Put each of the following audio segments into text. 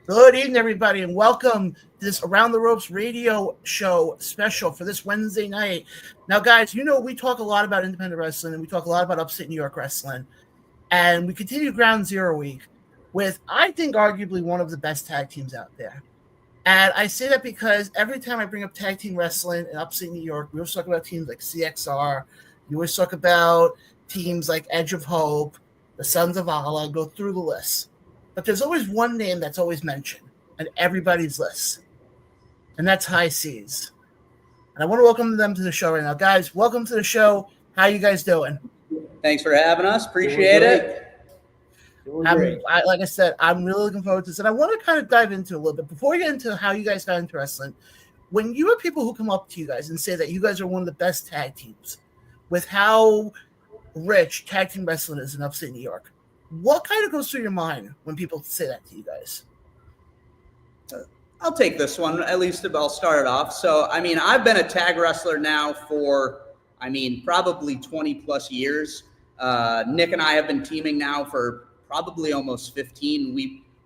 Good evening, everybody, and welcome to this Around the Ropes radio show special for this Wednesday night. Now, guys, we talk a lot about independent wrestling, and we talk a lot about upstate New York wrestling, and we continue Ground Zero week with, I think, arguably one of the best tag teams out there. And I say that because every time I bring up tag team wrestling in upstate New York, we always talk about teams like CXR. We always talk about teams like Edge of Hope, the Sons of Allah, go through the list. But there's always one name that's always mentioned on everybody's list, and that's Hgh Seas. And I want to welcome them to the show right now. Guys, welcome to the show. How you guys doing? Thanks for having us. Appreciate it. Like I said, I'm really looking forward to this. And I want to kind of dive into a little bit. Before we get into how you guys got into wrestling, when you have people who come up to you guys and say that you guys are one of the best tag teams, with how rich tag team wrestling is in upstate New York, what kind of goes through your mind when people say that to you guys? I'll take this one, at least I'll start it off. So, I've been a tag wrestler now for, probably 20 plus years. Nick and I have been teaming now for probably almost 15.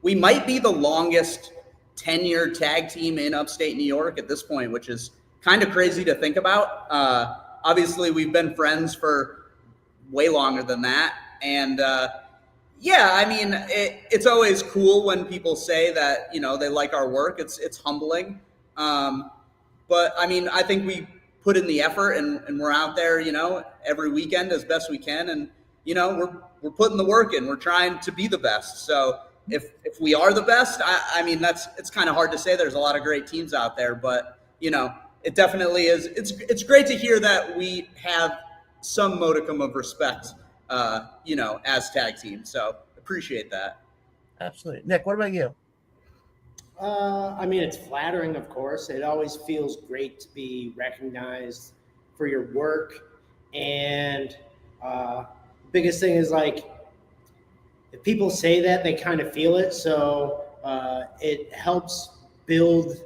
We might be the longest 10-year tag team in upstate New York at this point, which is kind of crazy to think about. Obviously, we've been friends for way longer than that. And, it's always cool when people say that, they like our work. It's humbling. But I think we put in the effort and we're out there, every weekend as best we can. And, we're putting the work in. We're trying to be the best. So if we are the best, it's kind of hard to say. There's a lot of great teams out there, but, it definitely is. It's great to hear that we have some modicum of respect as tag teams. So appreciate that. Absolutely. Nick, what about you? It's flattering, of course. It always feels great to be recognized for your work. And the biggest thing is, if people say that, they kind of feel it. So it helps build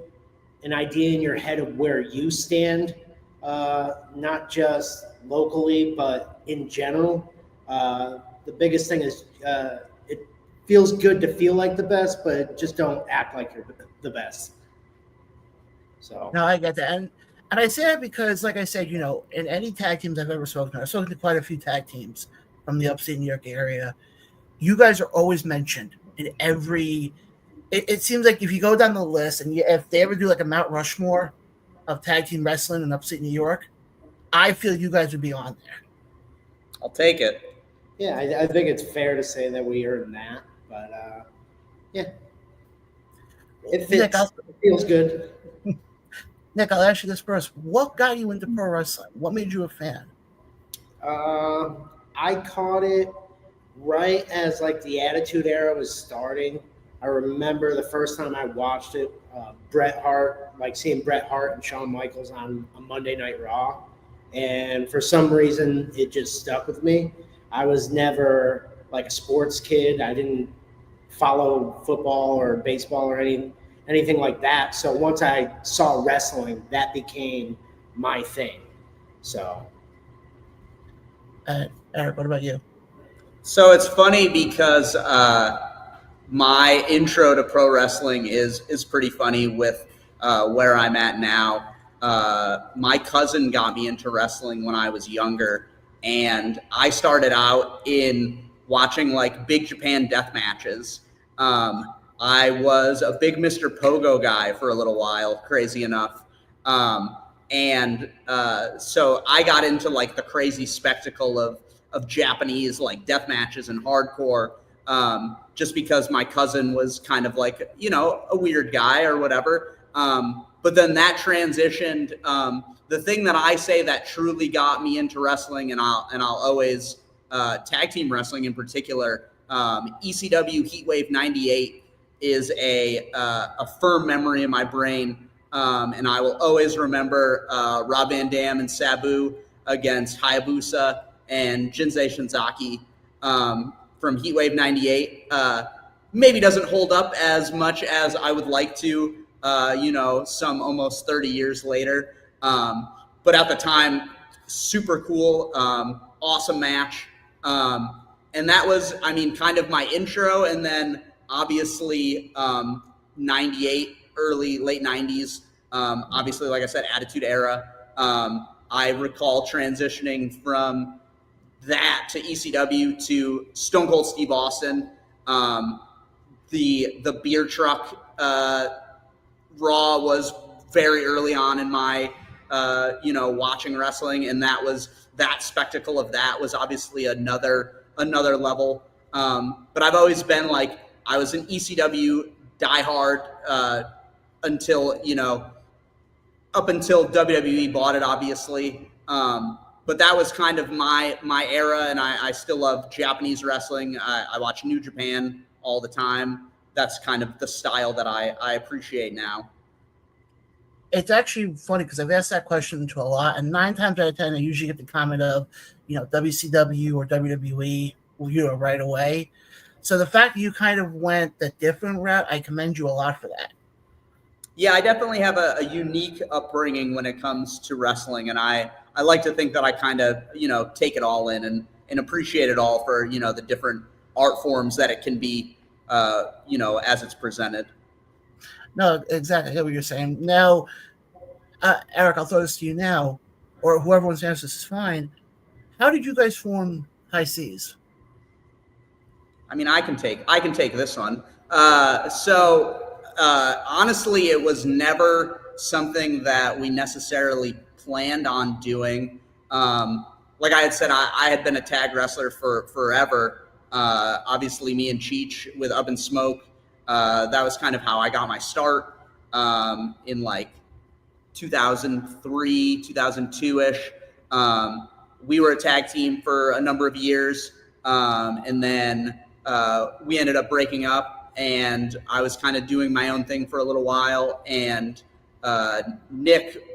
an idea in your head of where you stand, not just locally, but in general. The biggest thing is it feels good to feel like the best, but just don't act like you're the best. So no, I get that. And I say that because, like I said, in any tag teams I've ever spoken to, I've spoken to quite a few tag teams from the upstate New York area. You guys are always mentioned in every. It seems like if you go down the list and if they ever do like a Mount Rushmore of tag team wrestling in upstate New York, I feel you guys would be on there. I'll take it. Yeah, I think it's fair to say that we earned that, but it fits. Nick, it feels good. Nick, I'll ask you this first. What got you into pro wrestling? What made you a fan? I caught it right as the Attitude Era was starting. I remember the first time I watched it, Bret Hart, seeing Bret Hart and Shawn Michaels on a Monday Night Raw. And for some reason, it just stuck with me. I was never a sports kid. I didn't follow football or baseball or anything like that. So once I saw wrestling, that became my thing. So. Eric, what about you? So it's funny because my intro to pro wrestling is pretty funny with where I'm at now. My cousin got me into wrestling when I was younger, and I started out in watching Big Japan death matches. I was a big Mr. Pogo guy for a little while, crazy enough. So I got into the crazy spectacle of Japanese death matches and hardcore, just because my cousin was kind of a weird guy or whatever. But then that transitioned. The thing that I say that truly got me into wrestling, and I'll always tag team wrestling in particular, ECW Heatwave '98 is a firm memory in my brain, and I will always remember Rob Van Dam and Sabu against Hayabusa and Jinsei Shinzaki from Heatwave '98. Maybe doesn't hold up as much as I would like to. Some almost 30 years later. But at the time, super cool, awesome match. And that was, kind of my intro. And then obviously, 98, late 90s. Obviously, like I said, Attitude Era. I recall transitioning from that to ECW to Stone Cold Steve Austin. The beer truck Raw was very early on in my watching wrestling, and that spectacle of that was obviously another level. But I've always been like, I was an ECW diehard until up until WWE bought it, obviously. But that was kind of my era, and I still love Japanese wrestling. I watch New Japan all the time. That's kind of the style that I appreciate now. It's actually funny because I've asked that question to a lot, and 9 times out of 10, I usually get the comment of, WCW or WWE, right away. So the fact that you kind of went the different route, I commend you a lot for that. Yeah, I definitely have a unique upbringing when it comes to wrestling, and I like to think that I kind of, take it all in and appreciate it all for, the different art forms that it can be, as it's presented. No, exactly. I get what you're saying. Now, Eric, I'll throw this to you now, or whoever wants to answer this is fine. How did you guys form Hgh Seas? I mean, I can take this one. Honestly, it was never something that we necessarily planned on doing. Like I had said, I had been a tag wrestler for forever. Obviously, me and Hgh with Up in Smoke. That was kind of how I got my start in like 2003, 2002-ish. We were a tag team for a number of years, and then we ended up breaking up, and I was kind of doing my own thing for a little while, and Nick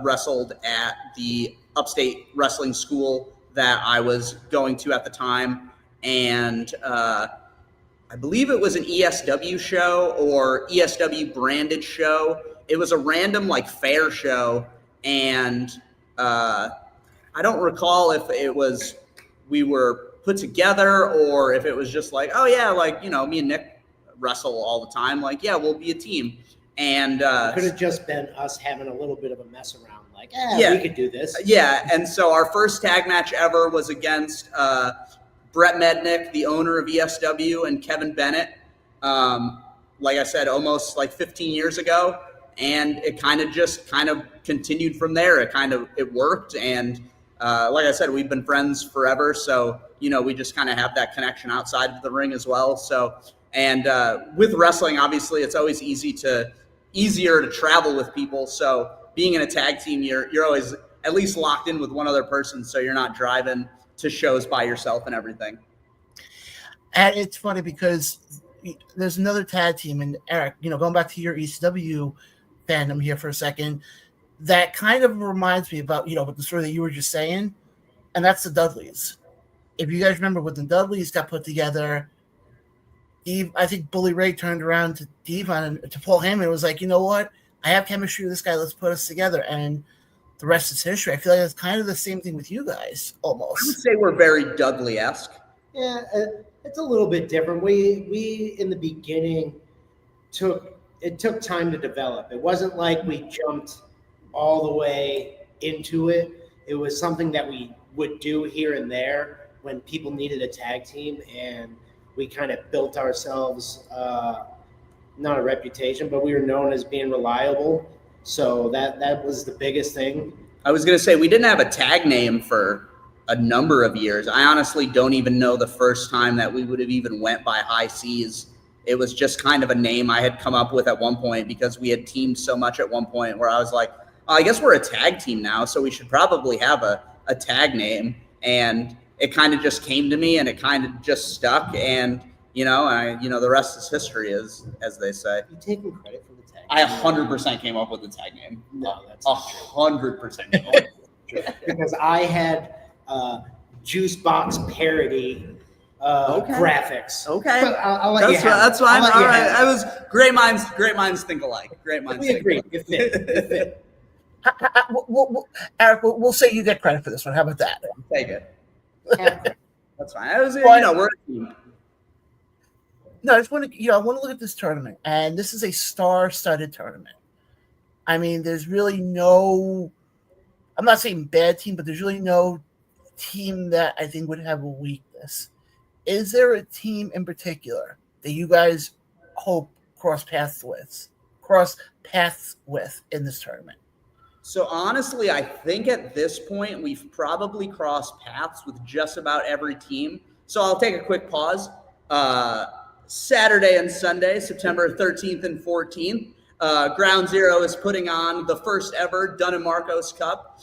wrestled at the Upstate Wrestling School that I was going to at the time, and I believe it was an ESW show or ESW branded show. It was a random like fair show, and I don't recall if it was we were put together or if it was just like, oh yeah, like me and Nick wrestle all the time. Like, yeah, we'll be a team. And it could have just been us having a little bit of a mess around. Like, we could do this. Yeah, and so our first tag match ever was against Brett Mednick, the owner of ESW, and Kevin Bennett. Like I said, almost like 15 years ago, and it kind of continued from there. It worked, and like I said, we've been friends forever. So we just kind of have that connection outside of the ring as well. So, and with wrestling, obviously, it's always easier to travel with people. So being in a tag team, you're always at least locked in with one other person, so you're not driving to shows by yourself and everything. And it's funny because there's another tag team, and Eric, going back to your ECW fandom here for a second, that kind of reminds me about, with the story that you were just saying, and that's the Dudleys. If you guys remember when the Dudleys got put together, I think Bully Ray turned around to Devon and to Paul Heyman and was like, you know what? I have chemistry with this guy. Let's put us together. And the rest is history. I feel like it's kind of the same thing with you guys, almost. I would say we're very Dudley-esque. Yeah, it's a little bit different. We in the beginning took time to develop. It wasn't like we jumped all the way into it. It was something that we would do here and there when people needed a tag team, and we kind of built ourselves not a reputation, but we were known as being reliable. So that was the biggest thing. I was going to say, we didn't have a tag name for a number of years. I honestly don't even know the first time that we would have even went by Hgh Seas. It was just kind of a name I had come up with at one point because we had teamed so much at one point where I was like, I guess we're a tag team now, so we should probably have a tag name. And it kind of just came to me, and it kind of just stuck. And, the rest is history, as they say. You taking credit for the tag name? I 100% came up with the tag name. No, that's 100%. Because I had juice box parody graphics. Okay, but I'll let you have that's fine. All right, I was great minds think alike. Great minds. We agree. It fit. Eric, we'll say you get credit for this one. How about that? Take it. That's fine. I was, we're a team. No, I just want to, I want to look at this tournament, and this is a star-studded tournament. I mean, there's really no, I'm not saying bad team, but there's really no team that I think would have a weakness. Is there a team in particular that you guys hope cross paths with in this tournament? So honestly, I think at this point we've probably crossed paths with just about every team. So I'll take a quick pause. Saturday and Sunday, September 13th and 14th, Ground Zero is putting on the first ever Dunn and Marcos Cup,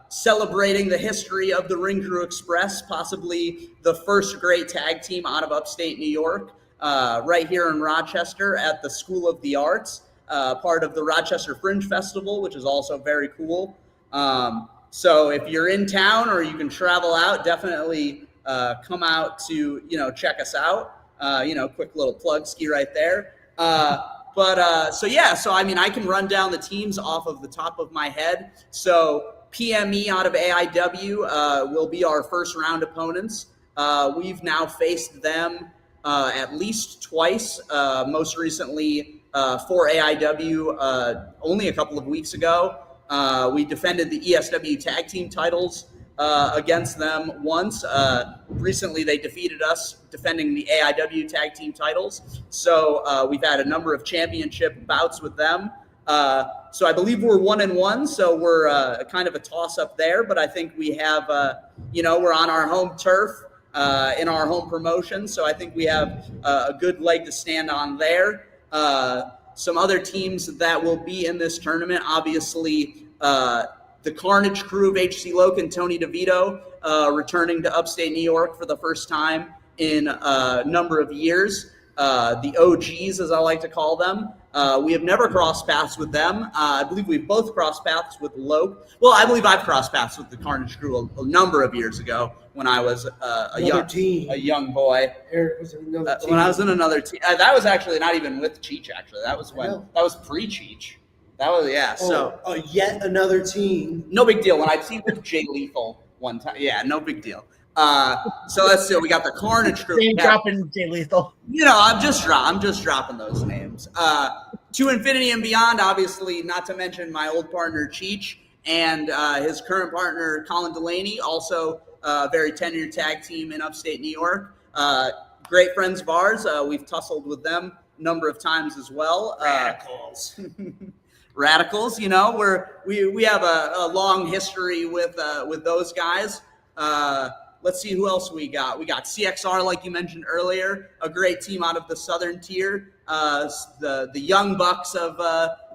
celebrating the history of the Ring Crew Express, possibly the first great tag team out of upstate New York, right here in Rochester at the School of the Arts, part of the Rochester Fringe Festival, which is also very cool. So if you're in town or you can travel out, definitely come out to, check us out. Quick little plug ski right there. So I mean, I can run down the teams off of the top of my head. So PME out of AIW will be our first round opponents. We've now faced them at least twice, most recently for AIW only a couple of weeks ago. We defended the ESW tag team titles against them once. Recently, they defeated us defending the AIW tag team titles. So we've had a number of championship bouts with them. So I believe we're 1-1. So we're kind of a toss up there. But I think we have, we're on our home turf in our home promotion. So I think we have a good leg to stand on there. Some other teams that will be in this tournament, obviously, the Carnage crew of Hgh Seas and Tony DeVito returning to upstate New York for the first time in a number of years. The OGs, as I like to call them. We have never crossed paths with them. I believe we've both crossed paths with Loke. Well, I believe I've crossed paths with the Carnage crew a number of years ago when I was a young boy. Eric was in another team. When I was in another team. That was actually not even with Cheech, actually. That was pre-Cheech. That was, yeah. So yet another team. No big deal. When I teamed with Jay Lethal one time, yeah, no big deal. So let's see. We got the Carnage crew. Name dropping Jay Lethal. I'm just dropping those names. To Infinity and Beyond, obviously, not to mention my old partner Cheech and his current partner Colin Delaney, also a very tenured tag team in upstate New York. Great friends of ours. We've tussled with them a number of times as well. Radicals, we have a long history with those guys. Let's see who else we got. We got CXR, like you mentioned earlier, a great team out of the southern tier. The young bucks of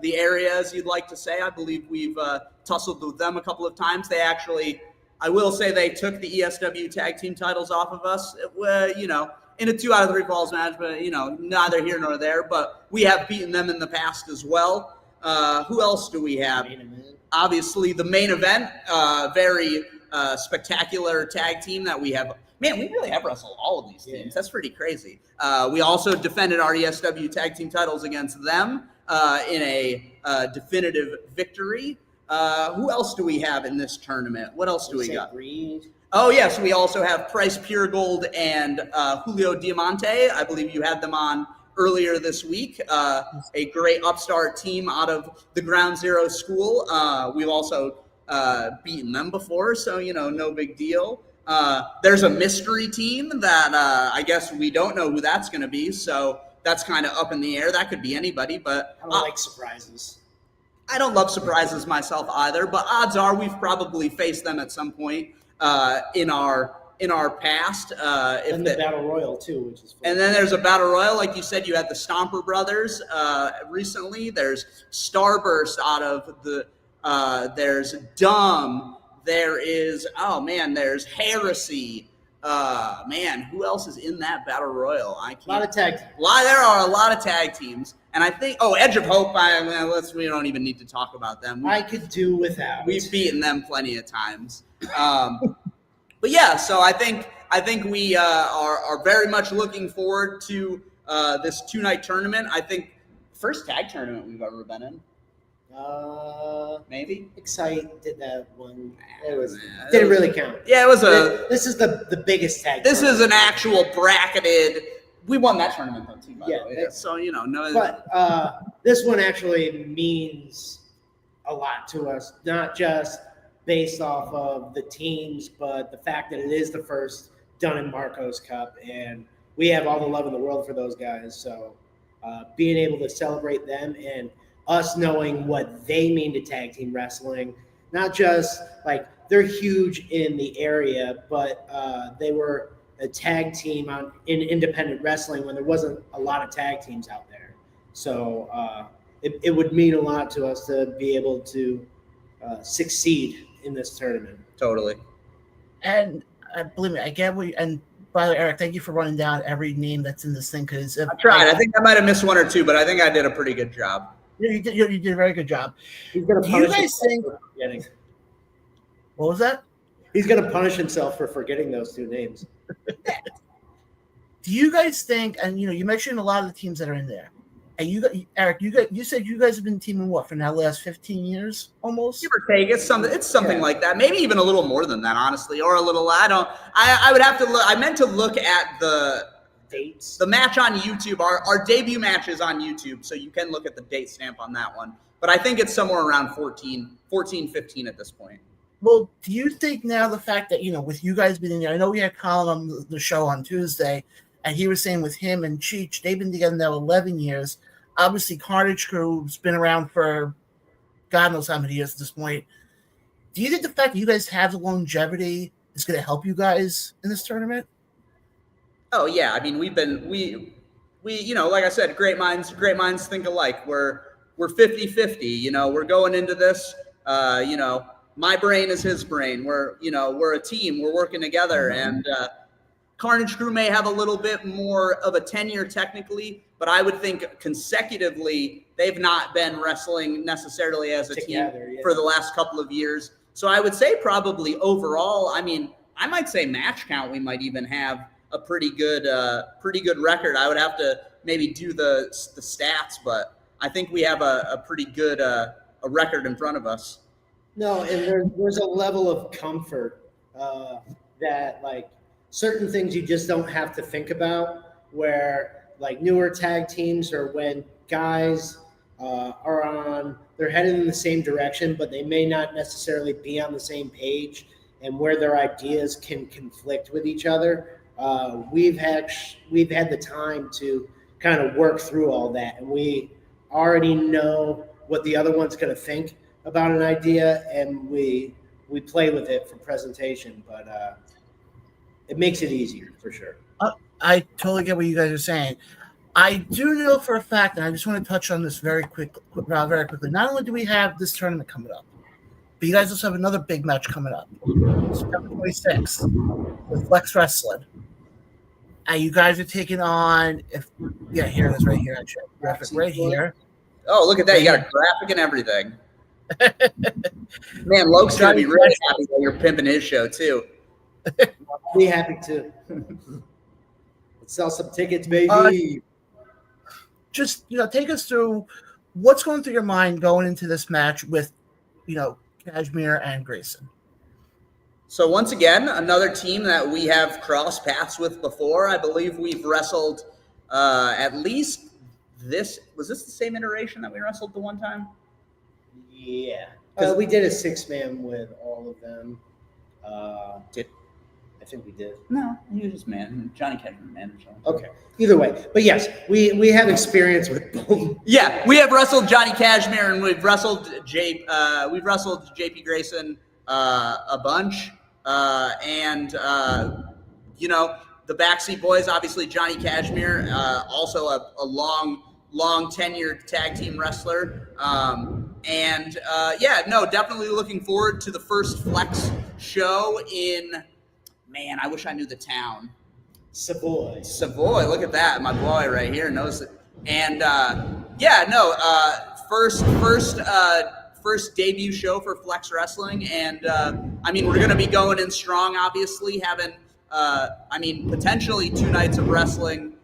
the area, as you'd like to say. I believe we've tussled with them a couple of times. They actually, I will say, they took the ESW tag team titles off of us. In a 2 out of 3 falls match, but neither here nor there. But we have beaten them in the past as well. Who else do we have? Obviously, the main event, very spectacular tag team that we have. Man, we really have wrestled all of these teams. Yeah. That's pretty crazy. We also defended our ESW tag team titles against them in a definitive victory. Who else do we have in this tournament? What else do we got? Reed. Oh, yes. We also have Price Puregold and Julio Diamante. I believe you had them on earlier this week. A great upstart team out of the Ground Zero school. We've also beaten them before, so, no big deal. There's a mystery team that I guess we don't know who that's going to be, so that's kind of up in the air. That could be anybody, but I don't like surprises. I don't love surprises myself either, but odds are we've probably faced them at some point in our past. And the Battle Royal too, which is fun. And then there's a Battle Royal, like you said. You had the Stomper Brothers recently. There's Starburst out of the. There's Dumb. There is there's Heresy. Who else is in that Battle Royal? A lot of tag teams. There are a lot of tag teams. And I think, Edge of Hope, we don't even need to talk about them. I could do without. We've beaten them plenty of times. But yeah, so I think we are very much looking forward to this 2-night tournament. I think first tag tournament we've ever been in. Maybe Excite did that one. Didn't really count. Yeah, it was This is the biggest tag. This is an actual bracketed We won that tournament though too. By Yeah, the way. So no. But this one actually means a lot to us, not just based off of the teams, but the fact that it is the first Dunn and Marcos Cup, and we have all the love in the world for those guys. So being able to celebrate them and us knowing what they mean to tag team wrestling, not just like they're huge in the area, but they were a tag team in independent wrestling when there wasn't a lot of tag teams out there. So it would mean a lot to us to be able to succeed in this tournament. Totally. And believe me, I get what. And by the way, Eric, thank you for running down every name that's in this thing. Because I tried. I think I might have missed one or two, but I think I did a pretty good job. You did a very good job. He's gonna Do you guys think? What was that? He's going to punish himself for forgetting those two names. Do you guys think? And you mentioned a lot of the teams that are in there. And Eric, you said you guys have been teaming what for now the last 15 years almost? Give or take, it's something like that. Maybe even a little more than that, honestly, or a little. I would have to look. I meant to look at the dates. The match on YouTube. Our debut match is on YouTube, so you can look at the date stamp on that one. But I think it's somewhere around 14, 15 at this point. Well, do you think now the fact that with you guys being in there? I know we had Colin on the show on Tuesday, and he was saying with him and Cheech, they've been together now 11 years. Obviously, Carnage Crew's been around for God knows how many years at this point. Do you think the fact that you guys have the longevity is going to help you guys in this tournament? Oh yeah, I mean we like I said, great minds think alike. We're 50-50. We're going into this. My brain is his brain. We're a team. We're working together, and Carnage Crew may have a little bit more of a tenure technically, but I would think consecutively they've not been wrestling necessarily as a together, team for the last couple of years. So I would say probably overall, I mean, I might say match count, we might even have a pretty good record. I would have to maybe do the stats, but I think we have a pretty good a record in front of us. No, and there's a level of comfort that like certain things you just don't have to think about, where like newer tag teams or when guys they're headed in the same direction, but they may not necessarily be on the same page, and where their ideas can conflict with each other. We've had the time to kind of work through all that, and we already know what the other one's going to think about an idea, and we play with it for presentation, but it makes it easier for sure. I totally get what you guys are saying. I do know for a fact, and I just want to touch on this very quickly. Not only do we have this tournament coming up, but you guys also have another big match coming up, September 26th, with Flex Wrestling. And you guys are taking on, here it is right here, actually. Graphic right here. Oh, look at that. You got a graphic and everything. Man, Loke's going to be really happy that you're pimping his show, too. I'll be happy to. Let's sell some tickets, baby. Just, take us through what's going through your mind going into this match with, Cashmere and Grayson. So once again, another team that we have crossed paths with before. I believe we've wrestled at least this. Was this the same iteration that we wrestled the one time? Yeah. We did a 6-man with all of them. I think we did. No, he was just Johnny Kevin manager. Okay. Either way, but yes, we have experience with both. Yeah, we have wrestled Johnny Cashmere and we've wrestled JP Grayson a bunch, and the Backseat Boys. Obviously, Johnny Cashmere, also a long tenured tag team wrestler. Definitely looking forward to the first Flex show in. Man, I wish I knew the town. Savoy. Look at that. My boy right here knows it. And first debut show for Flex Wrestling. And we're going to be going in strong, obviously, having potentially 2 nights of wrestling.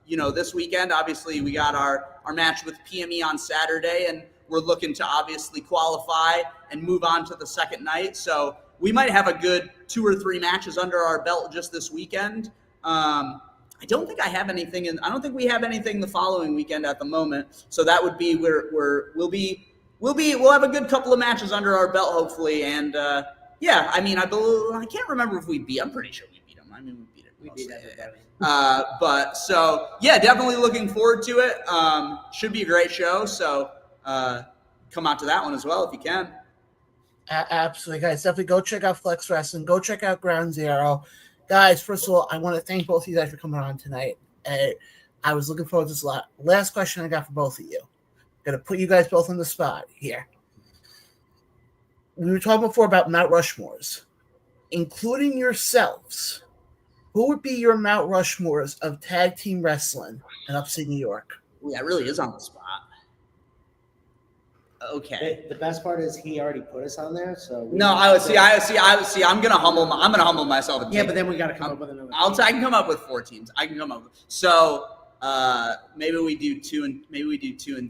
This weekend, obviously, we got our match with PME on Saturday, and we're looking to obviously qualify and move on to the second night. So we might have a good 2 or 3 matches under our belt just this weekend. I don't think I have anything I don't think we have anything the following weekend at the moment. So that would be we'll have a good couple of matches under our belt, hopefully. And yeah, I mean, I can't remember if we beat. I'm pretty sure we beat them. I mean, we beat it. We beat everybody. But so yeah, definitely looking forward to it. Should be a great show. So come out to that one as well if you can. Absolutely, guys. Definitely go check out Flex Wrestling. Go check out Ground Zero. Guys, first of all, I want to thank both of you guys for coming on tonight. I was looking forward to this a lot. Last question I got for both of you. Going to put you guys both on the spot here. We were talking before about Mount Rushmores. Including yourselves, who would be your Mount Rushmores of tag team wrestling in upstate New York? Ooh, that really is on the spot. Okay. The best part is he already put us on there, so I see. I'm gonna humble myself. And but then we got to come up with another. I can come up with 4 teams. So maybe we do 2 and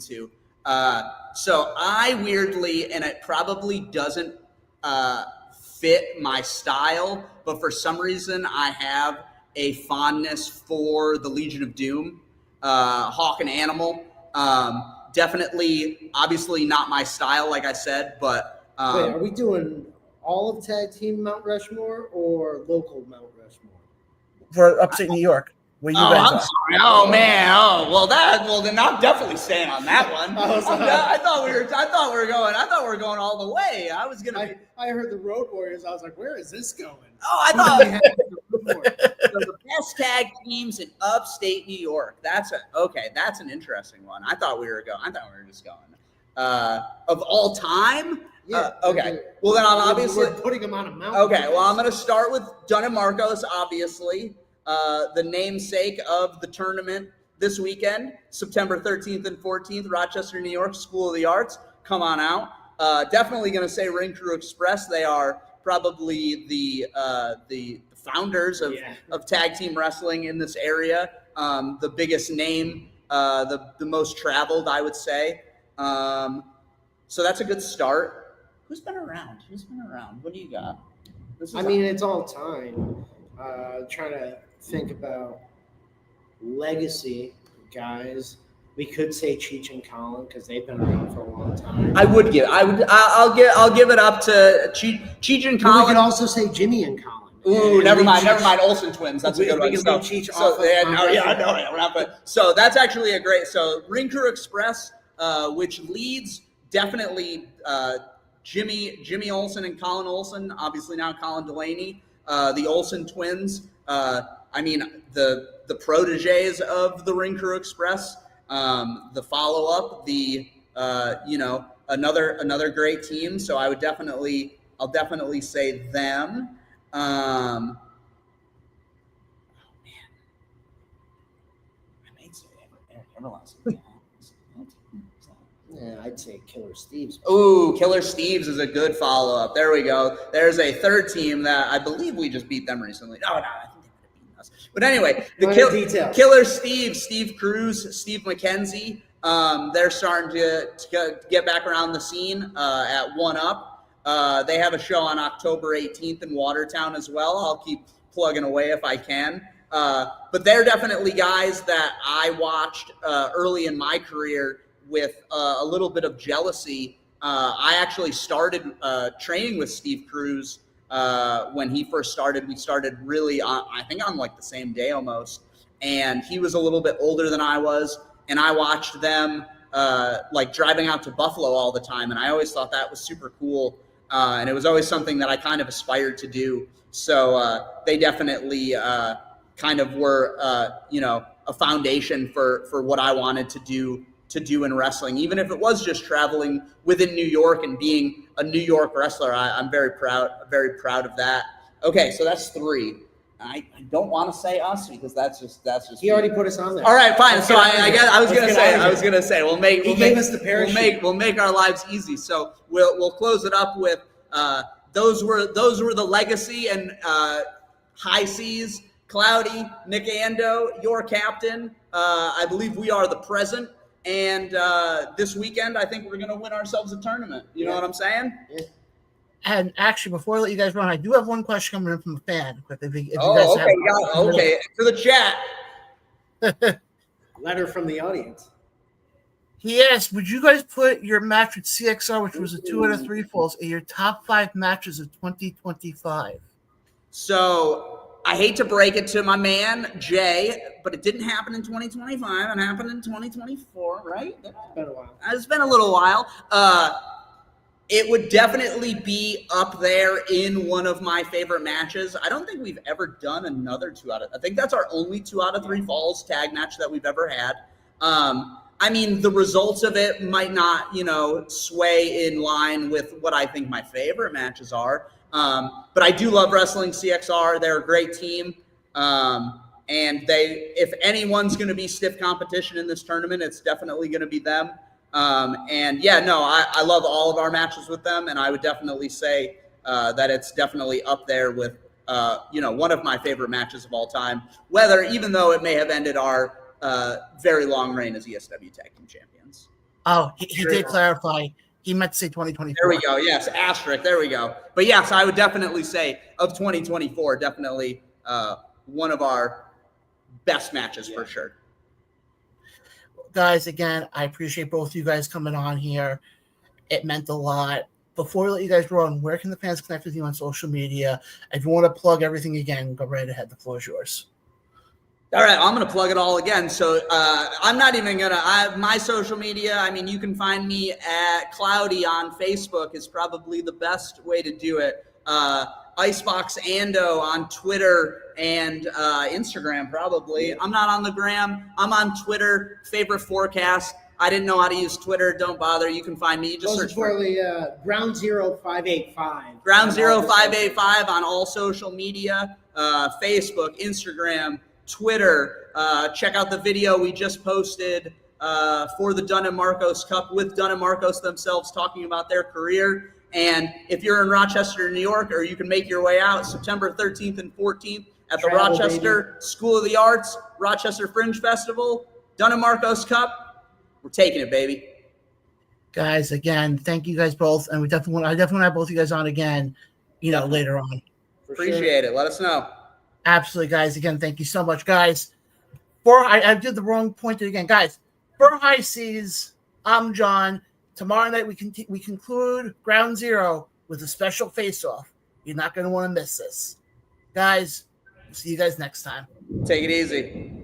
2. So I weirdly, and it probably doesn't fit my style, but for some reason I have a fondness for the Legion of Doom, Hawk and Animal. Definitely, obviously not my style, like I said, but wait, are we doing all of tag team Mount Rushmore or local Mount Rushmore? For upstate New York, where you guys are. Sorry. Oh man. Well then I'm definitely staying on that one. I thought we were going all the way. I heard the Road Warriors. I was like, where is this going? Oh, I thought so the best tag teams in upstate New York. That's an interesting one. I thought we were just going of all time. Yeah. Okay. Well, then I'm obviously putting them on a mountain. Okay. Well, I'm going to start with Dunn and Marcos, obviously, the namesake of the tournament this weekend, September 13th and 14th, Rochester, New York, School of the Arts. Come on out. Definitely going to say Ring Crew Express. They are probably the founders of tag team wrestling in this area. The biggest name, the most traveled, I would say. So that's a good start. Who's been around? What do you got? It's all time. Trying to think about legacy guys. We could say Cheech and Colin because they've been around for a long time. I'll give it up to Cheech and Colin. We could also say Jimmy and Colin. Ooh, never mind. Olsen twins. That's a good one. So that's actually a great. So Ring Crew Express, which leads definitely Jimmy Olsen and Colin Olsen. Obviously now Colin Delaney. The Olsen twins. The proteges of the Ring Crew Express. The follow up. Another great team. So I'll definitely say them. I might say Everlasting. Yeah, I'd say Killer Steve's. Ooh, Killer Steve's is a good follow-up. There we go. There's a third team that I believe we just beat them recently. No, I think they might have beaten us. But anyway, Killer Steve Cruz, Steve McKenzie, they're starting to get back around the scene at 1UP. They have a show on October 18th in Watertown as well. I'll keep plugging away if I can. But they're definitely guys that I watched early in my career with a little bit of jealousy. I actually started training with Steve Cruz when he first started. We started really, I think on like the same day almost. And he was a little bit older than I was. And I watched them like driving out to Buffalo all the time. And I always thought that was super cool. And it was always something that I kind of aspired to do. So they definitely kind of were, a foundation for what I wanted to do in wrestling, even if it was just traveling within New York and being a New York wrestler. I'm very proud of that. Okay, so that's 3. I don't want to say us because that's just. He already put us on there. All right, fine. So I guess I was gonna say we'll make us the parachute. We'll make our lives easy. So we'll close it up with those were the legacy and Hgh Seas, Cloudy, Nick Ando, your captain. I believe we are the present. And this weekend, I think we're going to win ourselves a tournament. You know what I'm saying? Yeah. And actually, before I let you guys run, I do have one question coming in from a fan. For the chat. Letter from the audience. He asked, would you guys put your match with CXR, which was a 2 out of 3 falls, in your top 5 matches of 2025? So I hate to break it to my man, Jay, but it didn't happen in 2025. It happened in 2024, right? It's been a while. It's been a little while. It would definitely be up there in one of my favorite matches. I don't think we've ever done another 2 out of. I think that's our only 2 out of 3 falls tag match that we've ever had. I mean, the results of it might not, sway in line with what I think my favorite matches are. But I do love wrestling CXR. They're a great team. And if anyone's going to be stiff competition in this tournament, it's definitely going to be them. I love all of our matches with them, and I would definitely say that it's definitely up there with one of my favorite matches of all time. Even though it may have ended our very long reign as ESW Tag Team Champions. Oh, he did clarify. He meant to say 2024. There we go. Yes, asterisk. There we go. But yes, I would definitely say of 2024, definitely one of our best matches for sure. Guys, again, I appreciate both of you guys coming on here. It meant a lot. Before we let you guys run, where can the fans connect with you on social media? If you want to plug everything again, go right ahead. The floor is yours. All right, I'm going to plug it all again. So I'm not even going to – my social media, I mean, you can find me at Cloudy on Facebook is probably the best way to do it. Icebox Ando on Twitter and Instagram probably. I'm not on the gram. I'm on Twitter. Favorite Forecast. I didn't know how to use Twitter. Don't bother. You can find me. You just search for Ground Zero 585. Ground Zero 585 on all social media, Facebook, Instagram, Twitter. Check out the video we just posted for the Dunn and Marcos Cup with Dunn and Marcos themselves talking about their career. And if you're in Rochester, New York, or you can make your way out September 13th and 14th at the Rochester School of the Arts, Rochester Fringe Festival, Dunn and Marcos Cup, we're taking it, baby. Guys, again, thank you guys both. And I definitely want to have both of you guys on again, later on. Appreciate it. Let us know. Absolutely, guys. Again, thank you so much, guys. I did the wrong point again. Guys, for Hgh Seas, I'm John. Tomorrow night, we conclude Ground Zero with a special face-off. You're not going to want to miss this. Guys, we'll see you guys next time. Take it easy.